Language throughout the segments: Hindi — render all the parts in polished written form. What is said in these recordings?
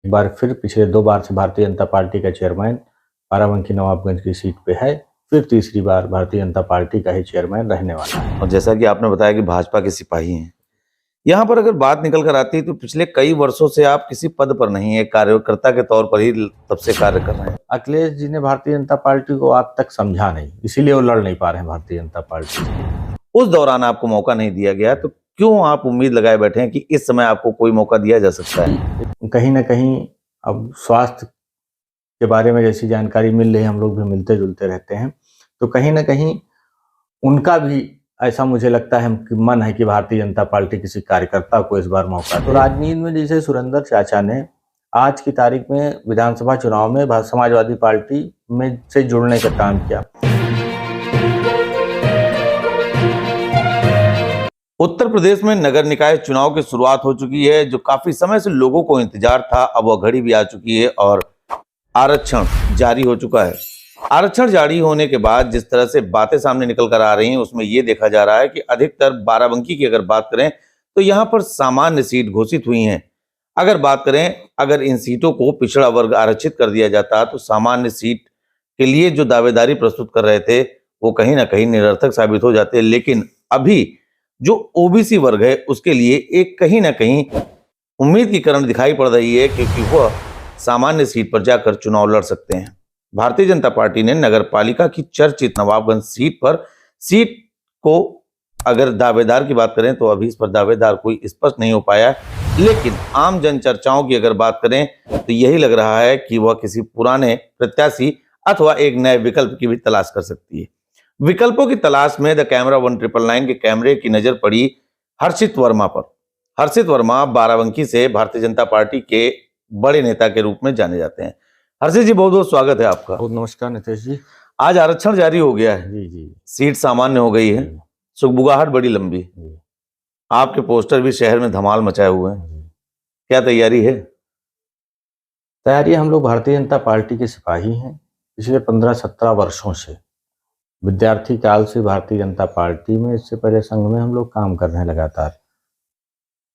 एक बार फिर पिछले 2 बार से भारतीय जनता पार्टी का चेयरमैन बाराबंकी नवाबगंज की सीट पे है, फिर तीसरी बार भारतीय जनता पार्टी का ही चेयरमैन रहने वाला है। और जैसा कि आपने बताया कि भाजपा के सिपाही हैं, यहाँ पर अगर बात निकल कर आती है तो पिछले कई वर्षों से आप किसी पद पर नहीं है, कार्यकर्ता के तौर पर ही तब से कार्य कर रहे हैं। अखिलेश जी ने भारतीय जनता पार्टी को आज तक समझा नहीं, इसीलिए वो लड़ नहीं पा रहे हैं भारतीय जनता पार्टी से। उस दौरान आपको मौका नहीं दिया गया, तो क्यों आप उम्मीद लगाए बैठे हैं कि इस समय आपको कोई मौका दिया जा सकता है? कहीं ना कहीं अब स्वास्थ्य के बारे में जैसी जानकारी मिल रही है, हम लोग भी मिलते जुलते रहते हैं, तो कहीं ना कहीं उनका भी ऐसा मुझे लगता है कि मन है कि भारतीय जनता पार्टी किसी कार्यकर्ता को इस बार मौका दे। तो राजनीति में जैसे सुरेंद्र चाचा ने आज की तारीख में विधानसभा चुनाव में समाजवादी पार्टी में से जुड़ने का काम किया। उत्तर प्रदेश में नगर निकाय चुनाव की शुरुआत हो चुकी है, जो काफी समय से लोगों को इंतजार था। अब वह घड़ी भी आ चुकी है और आरक्षण जारी हो चुका है। आरक्षण जारी होने के बाद जिस तरह से बातें सामने निकल कर आ रही हैं, उसमें यह देखा जा रहा है कि अधिकतर बाराबंकी की अगर बात करें तो यहाँ पर सामान्य सीट घोषित हुई हैं। अगर बात करें, अगर इन सीटों को पिछड़ा वर्ग आरक्षित कर दिया जाता तो सामान्य सीट के लिए जो दावेदारी प्रस्तुत कर रहे थे वो कहीं ना कहीं निरर्थक साबित हो जाते। लेकिन अभी जो ओबीसी वर्ग है उसके लिए एक कहीं ना कहीं उम्मीद की किरण दिखाई पड़ रही है, क्योंकि वह सामान्य सीट पर जाकर चुनाव लड़ सकते हैं। भारतीय जनता पार्टी ने नगर पालिका की चर्चित नवाबगंज सीट को अगर दावेदार की बात करें तो अभी इस पर दावेदार कोई स्पष्ट नहीं हो पाया। लेकिन आम जन चर्चाओं की अगर बात करें तो यही लग रहा है कि वह किसी पुराने प्रत्याशी अथवा एक नए विकल्प की भी तलाश कर सकती है। विकल्पों की तलाश में द कैमरा 1999 के कैमरे की नजर पड़ी हर्षित वर्मा पर। हर्षित वर्मा बाराबंकी से भारतीय जनता पार्टी के बड़े नेता के रूप में जाने जाते हैं। हर्षित जी, बहुत बहुत स्वागत है आपका। बहुत नमस्कार नितेश जी। आज आरक्षण जारी हो गया है। जी जी। सीट सामान्य हो गई है, सुगबुगाहट बड़ी लंबी। आपके पोस्टर भी शहर में धमाल मचाए हुए हैं। क्या तैयारी है? तैयारी, हम लोग भारतीय जनता पार्टी के सिपाही हैं। पिछले 15-17 वर्षों से विद्यार्थी काल से भारतीय जनता पार्टी में, इससे पहले संघ में हम लोग काम कर रहे हैं लगातार।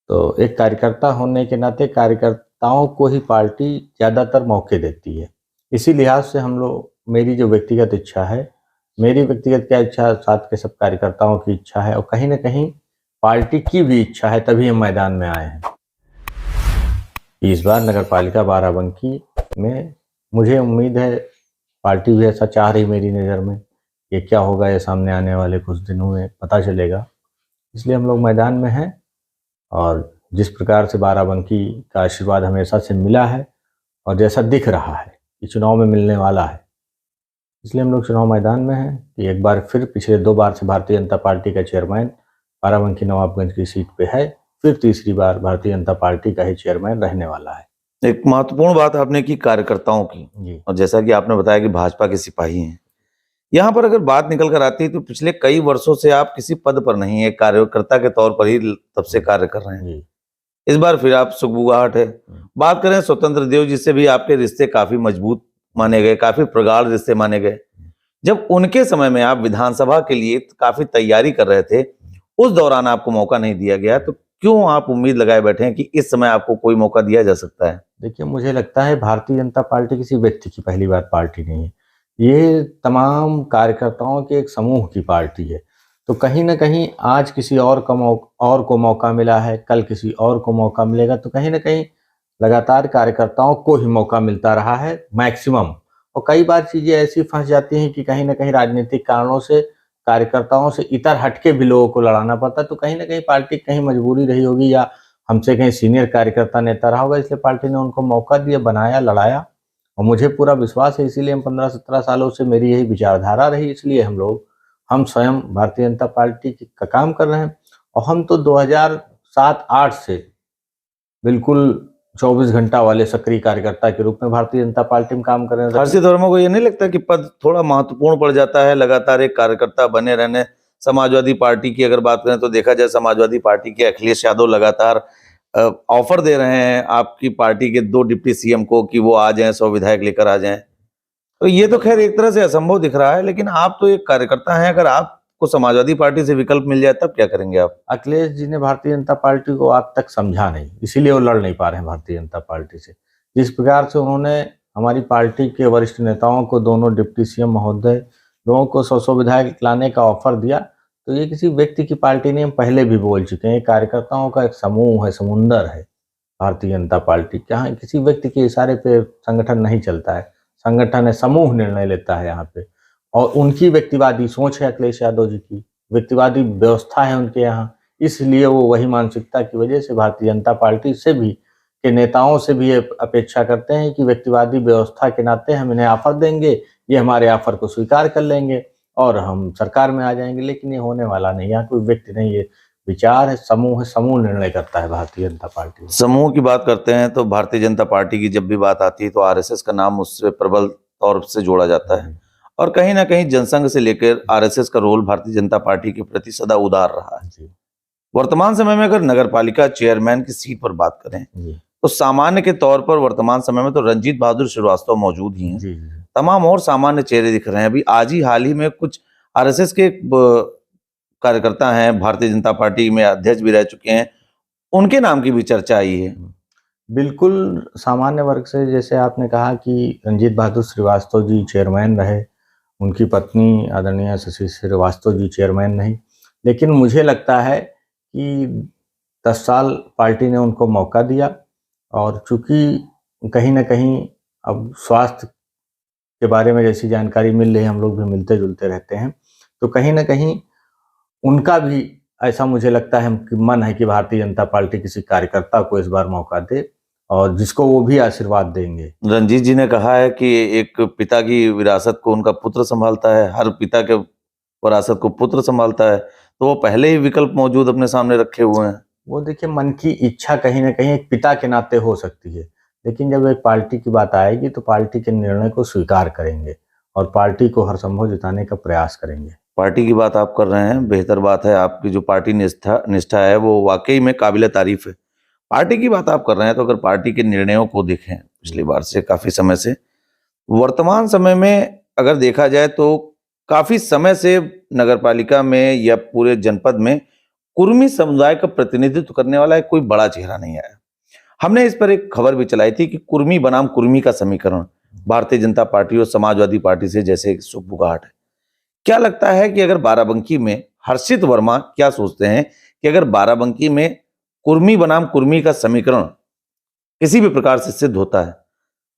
तो एक कार्यकर्ता होने के नाते कार्यकर्ताओं को ही पार्टी ज़्यादातर मौके देती है। इसी लिहाज से हम लोग, मेरी जो व्यक्तिगत इच्छा है, मेरी व्यक्तिगत क्या इच्छा, साथ के सब कार्यकर्ताओं की इच्छा है और कहीं ना कहीं पार्टी की भी इच्छा है, तभी हम मैदान में आए हैं। इस बार नगर पालिका बाराबंकी में मुझे उम्मीद है, पार्टी भी ऐसा चाह रही मेरी नज़र में। ये क्या होगा, ये सामने आने वाले कुछ दिनों में पता चलेगा। इसलिए हम लोग मैदान में हैं और जिस प्रकार से बाराबंकी का आशीर्वाद हमेशा से मिला है और जैसा दिख रहा है कि चुनाव में मिलने वाला है, इसलिए हम लोग चुनाव मैदान में हैं कि एक बार फिर पिछले 2 बार से भारतीय जनता पार्टी का चेयरमैन बाराबंकी नवाबगंज की सीट पे है, फिर तीसरी बार भारतीय जनता पार्टी का ही चेयरमैन रहने वाला है। एक महत्वपूर्ण बात आपने की कार्यकर्ताओं की जी। और जैसा कि आपने बताया कि भाजपा के सिपाही हैं, यहाँ पर अगर बात निकल कर आती है तो पिछले कई वर्षों से आप किसी पद पर नहीं है, कार्यकर्ता के तौर पर ही तब से कार्य कर रहे हैं। जी। इस बार फिर आप सुगबुगाहट है। बात करें स्वतंत्र देव जी से भी आपके रिश्ते काफी मजबूत माने गए, काफी प्रगाढ़ रिश्ते माने गए। जब उनके समय में आप विधानसभा के लिए काफी तैयारी कर रहे थे, उस दौरान आपको मौका नहीं दिया गया, तो क्यों आप उम्मीद लगाए बैठे हैं कि इस समय आपको कोई मौका दिया जा सकता है? देखिए, मुझे लगता है भारतीय जनता पार्टी किसी व्यक्ति की पहली बार पार्टी नहीं है, ये तमाम कार्यकर्ताओं के एक समूह की पार्टी है। तो कहीं ना कहीं आज किसी और को मौका मिला है, कल किसी और को मौका मिलेगा, तो कहीं ना कहीं लगातार कार्यकर्ताओं को ही मौका मिलता रहा है मैक्सिमम। और कई बार चीज़ें ऐसी फंस जाती हैं कि कहीं ना कहीं राजनीतिक कारणों से कार्यकर्ताओं से इतर हटके भी लोगों को लड़ाना पड़ता है। तो कहीं ना कहीं पार्टी की कहीं मजबूरी रही होगी या हमसे कहीं सीनियर कार्यकर्ता नेता रहा होगा, इसलिए पार्टी ने उनको मौका दिया, बनाया, लड़ाया। और मुझे पूरा विश्वास है, इसीलिए हम 15-17 सालों से मेरी यही विचारधारा रही, इसलिए हम स्वयं भारतीय जनता पार्टी का काम कर रहे हैं। और हम तो 2007-8 से बिल्कुल 24 घंटा वाले सक्रिय कार्यकर्ता के रूप में भारतीय जनता पार्टी में काम कर रहे हैं। हर्षित वर्मा को ये नहीं लगता कि पद थोड़ा महत्वपूर्ण पड़ जाता है, लगातार एक कार्यकर्ता बने रहने? समाजवादी पार्टी की अगर बात करें तो देखा जाए, समाजवादी पार्टी के अखिलेश यादव लगातार ऑफर दे रहे हैं आपकी पार्टी के 2 डिप्टी सीएम को कि वो आ जाएं, 100 विधायक लेकर आ जाएं। तो ये तो खैर एक तरह से असंभव दिख रहा है, लेकिन आप तो एक कार्यकर्ता हैं, अगर आपको समाजवादी पार्टी से विकल्प मिल जाए तब क्या करेंगे आप? अखिलेश जी ने भारतीय जनता पार्टी को आज तक समझा नहीं, इसीलिए वो लड़ नहीं पा रहे हैं भारतीय जनता पार्टी से। जिस प्रकार से उन्होंने हमारी पार्टी के वरिष्ठ नेताओं को, दोनों डिप्टी सीएम महोदय, लोगों को 100 विधायक लाने का ऑफर दिया, तो ये किसी व्यक्ति की पार्टी नहीं, हम पहले भी बोल चुके हैं, कार्यकर्ताओं का एक समूह है, समुंदर है भारतीय जनता पार्टी। यहाँ किसी व्यक्ति के इशारे पे संगठन नहीं चलता है, संगठन है, समूह निर्णय लेता है यहाँ पे। और उनकी व्यक्तिवादी सोच है अखिलेश यादव जी की, व्यक्तिवादी व्यवस्था है उनके यहाँ, इसलिए वो वही मानसिकता की वजह से भारतीय जनता पार्टी से भी, के नेताओं से भी ये अपेक्षा करते हैं कि व्यक्तिवादी व्यवस्था के नाते हम इन्हें ऑफर देंगे, ये हमारे ऑफर को स्वीकार कर लेंगे और हम सरकार में आ जाएंगे। लेकिन ये होने वाला नहीं, यहाँ कोई व्यक्ति नहीं, ये विचार है, समूह निर्णय करता है भारतीय जनता पार्टी। समूह की बात करते हैं तो भारतीय जनता पार्टी की जब भी बात आती है तो आरएसएस का नाम उससे प्रबल तौर से जोड़ा जाता है, और कहीं ना कहीं जनसंघ से लेकर आरएसएस का रोल भारतीय जनता पार्टी के प्रति सदा उदार रहा है। वर्तमान समय में अगर नगर पालिका चेयरमैन की सीट पर बात करें तो सामान्य के तौर पर वर्तमान समय में तो रंजीत बहादुर श्रीवास्तव मौजूद ही हैं। तमाम और सामान्य चेहरे दिख रहे हैं। अभी आज ही हाल ही में कुछ आरएसएस के कार्यकर्ता हैं, भारतीय जनता पार्टी में अध्यक्ष भी रह चुके हैं, उनके नाम की भी चर्चा आई है। बिल्कुल सामान्य वर्ग से, जैसे आपने कहा कि रंजीत बहादुर श्रीवास्तव जी चेयरमैन रहे, उनकी पत्नी आदरणीय शशि श्रीवास्तव जी चेयरमैन नहीं, लेकिन मुझे लगता है कि 10 साल पार्टी ने उनको मौका दिया, और चूंकि कहीं ना कहीं अब स्वास्थ्य के बारे में जैसी जानकारी मिल रही है, हम लोग भी मिलते जुलते रहते हैं, तो कहीं ना कहीं उनका भी ऐसा मुझे लगता है कि मन है कि भारतीय जनता पार्टी किसी कार्यकर्ता को इस बार मौका दे और जिसको वो भी आशीर्वाद देंगे। रंजीत जी ने कहा है कि एक पिता की विरासत को उनका पुत्र संभालता है, हर पिता के विरासत को पुत्र संभालता है, तो वो पहले ही विकल्प मौजूद अपने सामने रखे हुए हैं। वो देखिए, मन की इच्छा कहीं ना कहीं एक पिता के नाते हो सकती है, लेकिन जब एक पार्टी की बात आएगी तो पार्टी के निर्णय को स्वीकार करेंगे और पार्टी को हर संभव जिताने का प्रयास करेंगे। पार्टी की बात आप कर रहे हैं, बेहतर बात है। आपकी जो पार्टी निष्ठा है वो वाकई में काबिले तारीफ है। पार्टी की बात आप कर रहे हैं तो अगर पार्टी के निर्णयों को देखें पिछली बार से काफी समय से, वर्तमान समय में अगर देखा जाए तो काफी समय से नगरपालिका में या पूरे जनपद में कुर्मी समुदाय का प्रतिनिधित्व करने वाला कोई बड़ा चेहरा नहीं आया। हमने इस पर एक खबर भी चलाई थी कि कुर्मी बनाम कुर्मी का समीकरण भारतीय जनता पार्टी और समाजवादी पार्टी से जैसे सुगबुगाहट है। क्या लगता है कि अगर बाराबंकी में, हर्षित वर्मा क्या सोचते हैं कि अगर बाराबंकी में कुर्मी बनाम कुर्मी का समीकरण किसी भी प्रकार से सिद्ध होता है,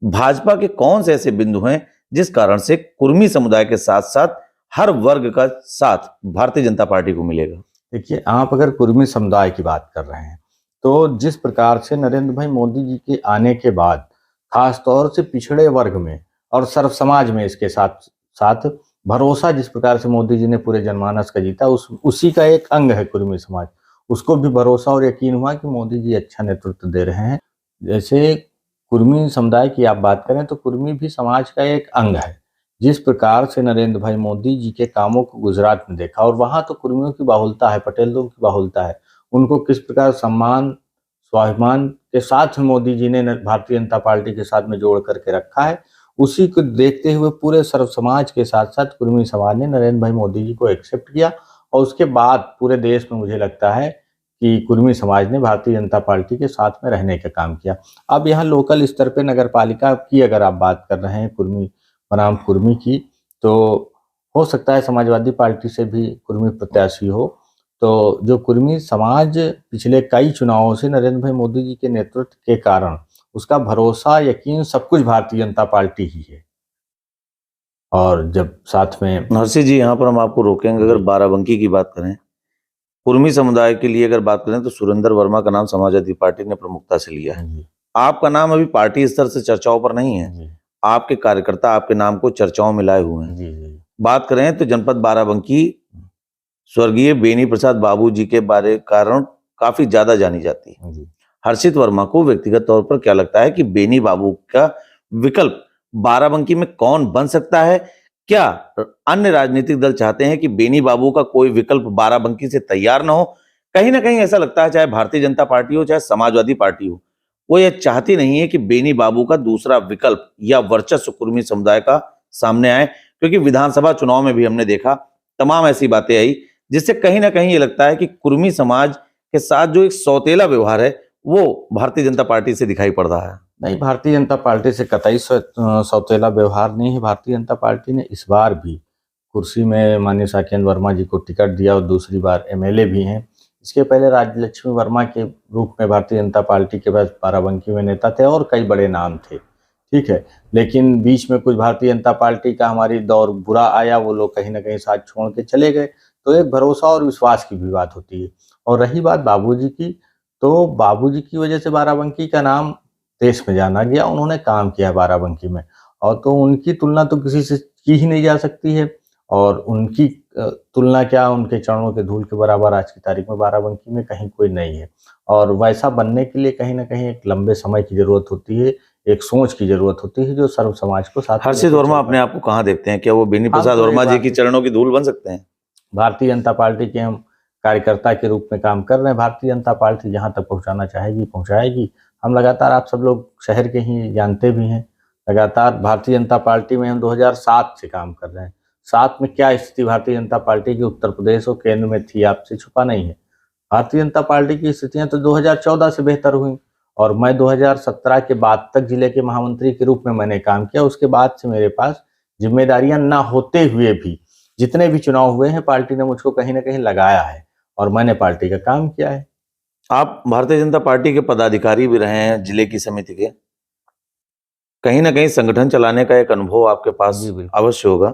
भाजपा के कौन से ऐसे बिंदु हैं जिस कारण से कुर्मी समुदाय के साथ साथ हर वर्ग का साथ भारतीय जनता पार्टी को मिलेगा? देखिए, आप अगर कुर्मी समुदाय की बात कर रहे हैं तो जिस प्रकार से नरेंद्र भाई मोदी जी के आने के बाद खास तौर से पिछड़े वर्ग में और सर्व समाज में इसके साथ साथ भरोसा जिस प्रकार से मोदी जी ने पूरे जनमानस का जीता, उसी का एक अंग है कुर्मी समाज। उसको भी भरोसा और यकीन हुआ कि मोदी जी अच्छा नेतृत्व दे रहे हैं। जैसे कुर्मी समुदाय की आप बात करें तो कुर्मी भी समाज का एक अंग है। जिस प्रकार से नरेंद्र भाई मोदी जी के कामों को गुजरात में देखा, और वहाँ तो कुर्मियों की बाहुलता है, पटेलों की बाहुलता है, उनको किस प्रकार सम्मान स्वाभिमान के साथ मोदी जी ने भारतीय जनता पार्टी के साथ में जोड़ करके रखा है, उसी को देखते हुए पूरे सर्व समाज के साथ साथ कुर्मी समाज ने नरेंद्र भाई मोदी जी को एक्सेप्ट किया, और उसके बाद पूरे देश में मुझे लगता है कि कुर्मी समाज ने भारतीय जनता पार्टी के साथ में रहने का काम किया। अब यहाँ लोकल स्तर पे नगर पालिका की अगर आप बात कर रहे हैं कुर्मी बनाम कुर्मी की, तो हो सकता है समाजवादी पार्टी से भी कुर्मी प्रत्याशी हो। तो जो कुर्मी समाज पिछले कई चुनावों से नरेंद्र भाई मोदी जी के नेतृत्व के कारण उसका भरोसा यकीन सब कुछ भारतीय जनता पार्टी ही है। और जब साथ में नरसिंह जी, यहाँ पर हम आपको रोकेंगे। अगर बाराबंकी की बात करें, कुर्मी समुदाय के लिए अगर बात करें तो सुरेंद्र वर्मा का नाम समाजवादी पार्टी ने प्रमुखता से लिया है। आपका नाम अभी पार्टी स्तर से चर्चाओं पर नहीं है, आपके कार्यकर्ता आपके नाम को चर्चाओं में लाए हुए हैं। बात करें तो जनपद बाराबंकी स्वर्गीय बेनी प्रसाद बाबू जी के बारे कारण काफी ज्यादा जानी जाती है। हर्षित वर्मा को व्यक्तिगत तौर पर क्या लगता है कि बेनी बाबू का विकल्प बाराबंकी में कौन बन सकता है? क्या अन्य राजनीतिक दल चाहते हैं कि बेनी बाबू का कोई विकल्प बाराबंकी से तैयार ना हो? कहीं ना कहीं ऐसा लगता है, चाहे भारतीय जनता पार्टी हो चाहे समाजवादी पार्टी हो, वो ये चाहती नहीं है कि बेनी बाबू का दूसरा विकल्प या वर्चस्व कुर्मी समुदाय का सामने आए, क्योंकि विधानसभा चुनाव में भी हमने देखा तमाम ऐसी बातें आई जिससे कहीं ना कहीं ये लगता है कि कुर्मी समाज के साथ जो एक सौतेला व्यवहार है वो भारतीय जनता पार्टी से दिखाई पड़ रहा है। नहीं, भारतीय जनता पार्टी से कतई सौतेला व्यवहार नहीं है। भारतीय जनता पार्टी ने इस बार भी कुर्सी में माननीय साकेत वर्मा जी को टिकट दिया और दूसरी बार एमएलए भी हैं। इसके पहले राज्यलक्ष्मी वर्मा के रूप में भारतीय जनता पार्टी के पास बाराबंकी में नेता थे और कई बड़े नाम थे, ठीक है। लेकिन बीच में कुछ भारतीय जनता पार्टी का हमारी दौर बुरा आया, वो लोग कहीं ना कहीं साथ छोड़ के चले गए। तो एक भरोसा और विश्वास की भी बात होती है। और रही बात बाबूजी की, तो बाबूजी की वजह से बाराबंकी का नाम देश में जाना गया। उन्होंने काम किया है बाराबंकी में, और तो उनकी तुलना तो किसी से की ही नहीं जा सकती है। और उनकी तुलना क्या, उनके चरणों के धूल के बराबर आज की तारीख में बाराबंकी में कहीं कोई नहीं है। और वैसा बनने के लिए कहीं ना कहीं एक लंबे समय की जरूरत होती है, एक सोच की जरूरत होती है जो सर्व समाज को साथ में हर्षित लेके वर्मा चल अपने पाए। आप को कहाँ देखते हैं? क्या वो बेनी हम प्रसाद तो एक वर्मा जी बात की चरणों की धूल बन सकते हैं? भारतीय जनता पार्टी के हम कार्यकर्ता के रूप में काम कर रहे हैं। भारतीय जनता पार्टी जहां तक पहुंचाना चाहेगी पहुंचाएगी। हम लगातार, आप सब लोग शहर के ही जानते भी हैं, लगातार भारतीय जनता पार्टी में हम 2007 से काम कर रहे हैं। 7 में क्या स्थिति भारतीय जनता पार्टी की उत्तर प्रदेश और केंद्र में थी, आपसे छुपा नहीं है। भारतीय जनता पार्टी की स्थितियां तो 2014 से बेहतर हुई। और मैं 2017 के बाद तक जिले के महामंत्री के रूप में मैंने काम किया। उसके बाद से मेरे पास जिम्मेदारियां ना होते हुए भी जितने भी चुनाव हुए हैं, पार्टी ने मुझको कहीं ना कहीं लगाया है और मैंने पार्टी का काम किया है। आप भारतीय जनता पार्टी के पदाधिकारी भी रहे हैं, जिले की समिति के। कहीं ना कहीं संगठन चलाने का एक अनुभव आपके पास जी बिल्कुल। अवश्य होगा।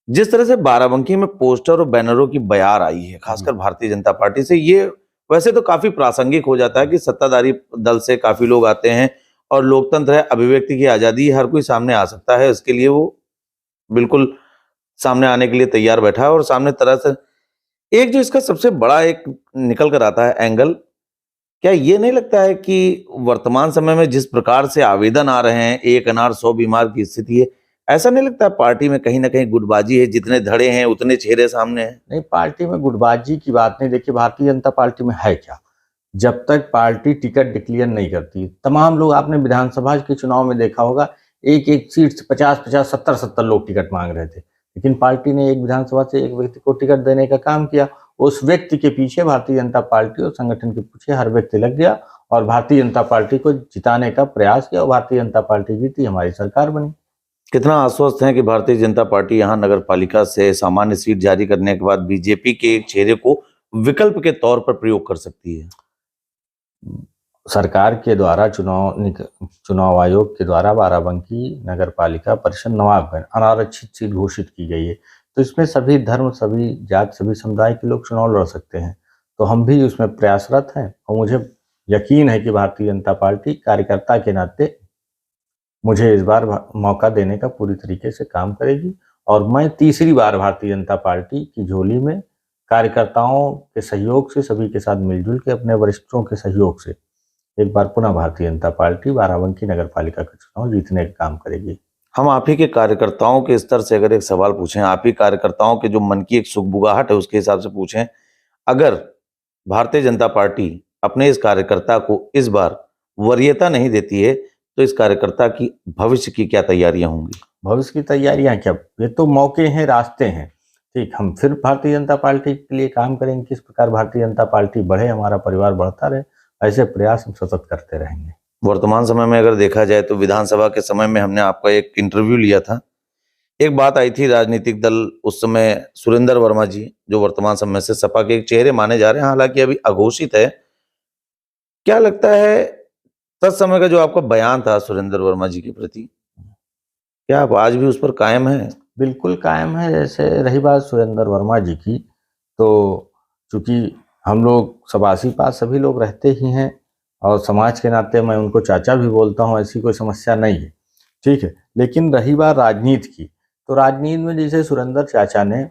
जिस तरह से बाराबंकी में पोस्टर और बैनरों की बयार आई है, खासकर भारतीय जनता पार्टी से, ये वैसे तो काफी प्रासंगिक हो जाता है कि सत्ताधारी दल से काफी लोग आते हैं और लोकतंत्र है, अभिव्यक्ति की आजादी है, हर कोई सामने आ सकता है, इसके लिए वो बिल्कुल सामने आने के लिए तैयार बैठा है। और सामने तरह से एक जो इसका सबसे बड़ा एक निकल कर आता है एंगल, क्या ये नहीं लगता है कि वर्तमान समय में जिस प्रकार से आवेदन आ रहे हैं, एक अनार 100 बीमार की स्थिति है, ऐसा नहीं लगता है पार्टी में कहीं ना कहीं गुटबाजी है? जितने धड़े हैं उतने चेहरे सामने हैं। नहीं, पार्टी में गुटबाजी की बात नहीं। देखिए, भारतीय जनता पार्टी में है क्या, जब तक पार्टी टिकट डिक्लेयर नहीं करती, तमाम लोग, आपने विधानसभा के चुनाव में देखा होगा, एक एक सीट से 50-50, 70-70 लोग टिकट मांग रहे थे। लेकिन पार्टी ने एक विधानसभा से एक व्यक्ति को टिकट देने का काम किया। उस व्यक्ति के पीछे भारतीय जनता पार्टी और संगठन के पीछे हर व्यक्ति लग गया और भारतीय जनता पार्टी को जिताने का प्रयास किया और भारतीय जनता पार्टी जीती, हमारी सरकार बनी। कितना आश्वस्त हैं कि भारतीय जनता पार्टी यहाँ नगर पालिका से सामान्य सीट जारी करने के बाद बीजेपी के एक चेहरे को विकल्प के तौर पर प्रयोग कर सकती है? सरकार के द्वारा चुनाव आयोग के द्वारा बाराबंकी नगर पालिका परिषद नवाबगंज अनारक्षित सीट घोषित की गई है। तो इसमें सभी धर्म, सभी जात, सभी समुदाय के लोग चुनाव लड़ सकते हैं। तो हम भी उसमें प्रयासरत हैं और मुझे यकीन है कि भारतीय जनता पार्टी कार्यकर्ता के नाते मुझे इस बार मौका देने का पूरी तरीके से काम करेगी। और मैं तीसरी बार भारतीय जनता पार्टी की झोली में कार्यकर्ताओं के सहयोग से, सभी के साथ मिलजुल के, अपने वरिष्ठों के सहयोग से एक बार पुनः भारतीय जनता पार्टी बाराबंकी नगर पालिका का चुनाव जीतने का काम करेगी। हम आप ही के कार्यकर्ताओं के स्तर से अगर एक सवाल पूछें, आप ही कार्यकर्ताओं के जो मन की एक सुगबुगाहट है उसके हिसाब से पूछें, अगर भारतीय जनता पार्टी अपने इस कार्यकर्ता को इस बार वरीयता नहीं देती है, तो इस कार्यकर्ता की भविष्य की क्या तैयारियां होंगी? भविष्य की तैयारियां क्या, ये तो मौके हैं, रास्ते हैं। ठीक, हम फिर भारतीय जनता पार्टी के लिए काम करेंगे, किस प्रकार भारतीय जनता पार्टी बढ़े, हमारा परिवार बढ़ता रहे, ऐसे प्रयास हम सतत करते रहेंगे। वर्तमान समय में अगर देखा जाए तो विधानसभा के समय में हमने आपका एक इंटरव्यू लिया था। एक बात आई थी, राजनीतिक दल उस समय सुरेंद्र वर्मा जी, जो वर्तमान समय से सपा के एक चेहरे माने जा रहे हैं, हालांकि अभी अघोषित है, क्या लगता है तत्समय का जो आपका बयान था सुरेंद्र वर्मा जी के प्रति, क्या आप आज भी उस पर कायम हैं? बिल्कुल कायम है। जैसे रही बात सुरेंद्र वर्मा जी की, तो चूंकि हम लोग सबासी पास सभी लोग रहते ही हैं और समाज के नाते मैं उनको चाचा भी बोलता हूँ, ऐसी कोई समस्या नहीं है, ठीक है। लेकिन रही बात राजनीति की, तो राजनीति में जैसे सुरेंद्र चाचा ने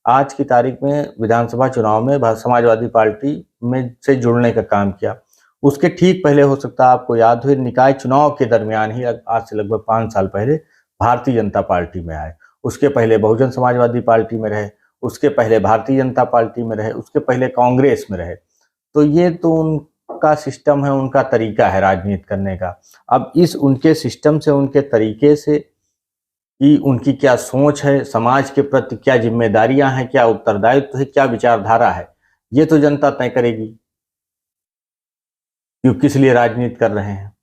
आज की तारीख में विधानसभा चुनाव में समाजवादी पार्टी में से जुड़ने का काम किया। उसके ठीक पहले, हो सकता है आपको याद हो, निकाय चुनाव के दरमियान ही, आज से लगभग 5 साल पहले भारतीय जनता पार्टी में आए। उसके पहले बहुजन समाजवादी पार्टी में रहे, उसके पहले भारतीय जनता पार्टी में रहे, उसके पहले कांग्रेस में रहे। तो ये तो उनका सिस्टम है, उनका तरीका है राजनीति करने का। अब इस उनके सिस्टम से, उनके तरीके से, कि उनकी क्या सोच है, समाज के प्रति क्या जिम्मेदारियां हैं, क्या उत्तरदायित्व है, क्या विचारधारा है, ये तो जनता तय करेगी कि किस लिए राजनीति कर रहे हैं।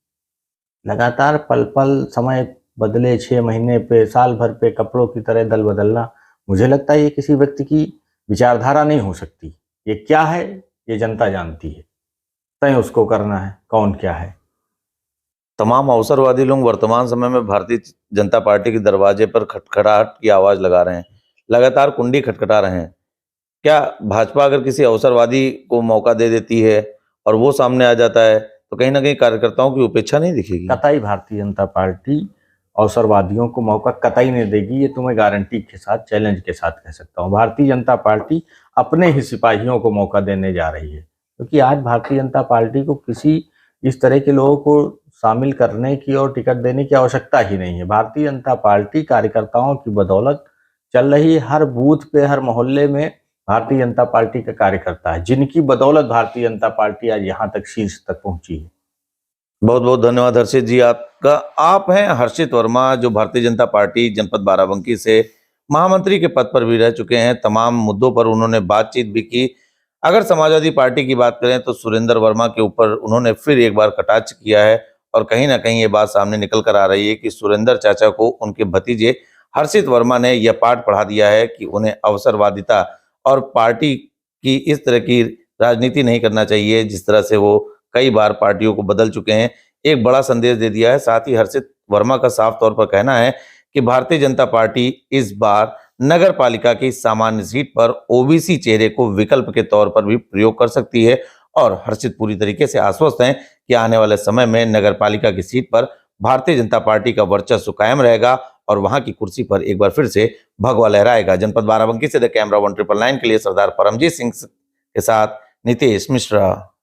लगातार पल पल समय बदले, 6 महीने पे, साल भर पे कपड़ों की तरह दल बदलना, मुझे लगता है ये किसी व्यक्ति की विचारधारा नहीं हो सकती। ये क्या है, ये जनता जानती है, तय उसको करना है कौन क्या है। तमाम अवसरवादी लोग वर्तमान समय में भारतीय जनता पार्टी के दरवाजे पर खटखटाहट की आवाज लगा रहे हैं, लगातार कुंडी खटखटा रहे हैं। क्या भाजपा अगर किसी अवसरवादी को मौका दे देती है और वो सामने आ जाता है, तो कहीं ना कहीं कार्यकर्ताओं की उपेक्षा नहीं दिखेगी? कतई भारतीय जनता पार्टी अवसरवादियों को मौका कतई नहीं देगी, ये तो मैं गारंटी के साथ, चैलेंज के साथ कह सकता हूँ। भारतीय जनता पार्टी अपने ही सिपाहियों को मौका देने जा रही है, क्योंकि आज भारतीय जनता पार्टी को किसी इस तरह के लोगों को शामिल करने की और टिकट देने की आवश्यकता ही नहीं है। भारतीय जनता पार्टी कार्यकर्ताओं की बदौलत चल रही है। हर बूथ पे, हर मोहल्ले में भारतीय जनता पार्टी का कार्यकर्ता है, जिनकी बदौलत भारतीय जनता पार्टी आज यहाँ तक, शीर्ष तक पहुंची है। बहुत बहुत धन्यवाद हर्षित जी आपका। आप हैं हर्षित वर्मा, जो भारतीय जनता पार्टी जनपद बाराबंकी से महामंत्री के पद पर भी रह चुके हैं। तमाम मुद्दों पर उन्होंने बातचीत भी की। अगर समाजवादी पार्टी की बात करें तो सुरेंद्र वर्मा के ऊपर उन्होंने फिर एक बार कटाक्ष किया है और कहीं ना कहीं ये बात सामने निकल कर आ रही है कि सुरेंद्र चाचा को उनके भतीजे हर्षित वर्मा ने यह पाठ पढ़ा दिया है कि उन्हें अवसरवादिता और पार्टी की इस तरह की राजनीति नहीं करना चाहिए, जिस तरह से वो कई बार पार्टियों को बदल चुके हैं। एक बड़ा संदेश दे दिया है। साथ ही हर्षित वर्मा का साफ तौर पर कहना है कि भारतीय जनता पार्टी इस बार नगर पालिका की सामान्य सीट पर ओबीसी चेहरे को विकल्प के तौर पर भी प्रयोग कर सकती है और हर्षित पूरी तरीके से आश्वस्त हैं कि आने वाले समय में नगर पालिका की सीट पर भारतीय जनता पार्टी का वर्चस्व कायम रहेगा और वहां की कुर्सी पर एक बार फिर से भगवा लहराएगा। जनपद बाराबंकी से द कैमरा 1999 के लिए सरदार परमजीत सिंह के साथ नितेश मिश्रा।